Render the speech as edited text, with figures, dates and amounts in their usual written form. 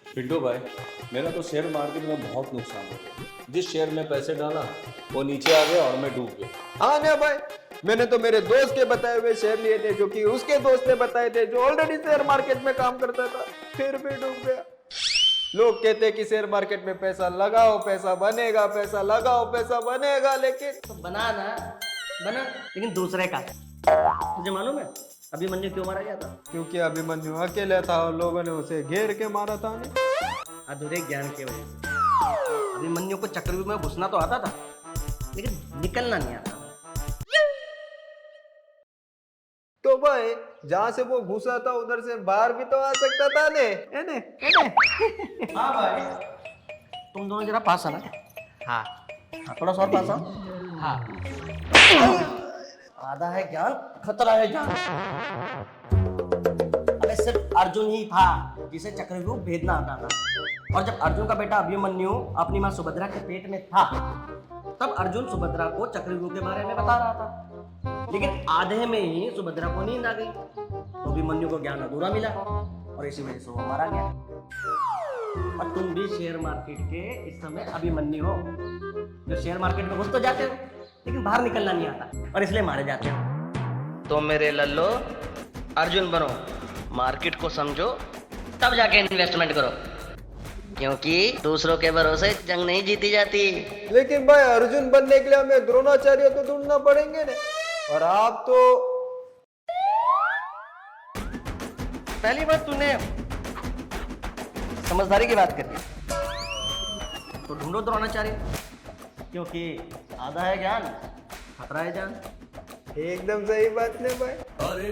पिंटू भाई, मेरा तो शेयर मार्केट में बहुत नुकसान हो गया। जिस शेयर में पैसे डाला वो नीचे आ गया और मैं डूब गया। हाँ ना भाई, मैंने तो मेरे दोस्त के बताए हुए शेयर लिए थे जो कि उसके दोस्त ने बताए थे जो ऑलरेडी शेयर मार्केट में काम करता था, फिर भी डूब गया। लोग कहते हैं कि शेयर मार्केट में पैसा लगाओ पैसा बनेगा, पैसा लगाओ पैसा बनेगा, लेकिन तो बना ना, बना, लेकिन दूसरे का। तुझे मालूम है अभिमन्यु क्यों मारा गया था? क्योंकि अभिमन्यु अकेला था और लोगों ने उसे घेर के मारा था ने? अधूरे ज्ञान की वजह से। अभिमन्यु को चक्रव्यूह में घुसना तो आता था, लेकिन निकलना नहीं आता। तो भाई जहाँ से वो घुसा था उधर से बाहर भी तो आ सकता था ने, है ने? हाँ भाई, तुम दोनों जरा पास आना। हाँ, थोड़ा सा और पास आओ। हाँ, आधा है ज्ञान, खतरा है जान। अबे सिर्फ अर्जुन ही था जिसे चक्रव्यूह भेदना आता था। और जब अर्जुन का बेटा अभिमन्यु अपनी माँ सुभद्रा के पेट में था, तब अर्जुन सुभद्रा को चक्रव्यूह के बारे में बता रहा था। लेकिन आधे में ही सुभद्रा को नींद आ गई, तो अभिमन्यु को ज्ञान अधूरा मिला और इसी वजह से वो मारा गया। और तुम भी शेयर मार्केट के इस समय अभिमन्यु हो, जो शेयर मार्केट में घुस तो जाते हो लेकिन बाहर निकलना नहीं आता और इसलिए मारे जाते हो। तो मेरे लल्लो अर्जुन बनो, मार्केट को समझो, तब जाके इन्वेस्टमेंट करो, क्योंकि दूसरों के भरोसे जंग नहीं जीती जाती। लेकिन भाई अर्जुन बनने के लिए हमें द्रोणाचार्य तो ढूंढना पड़ेंगे ने, और आप तो पहली बात तूने समझदारी की बात करी, तो ढूंढो द्रोणाचार्य, क्योंकि आधा है ज्ञान, खतरा है जान। एकदम सही बात ने भाई। अरे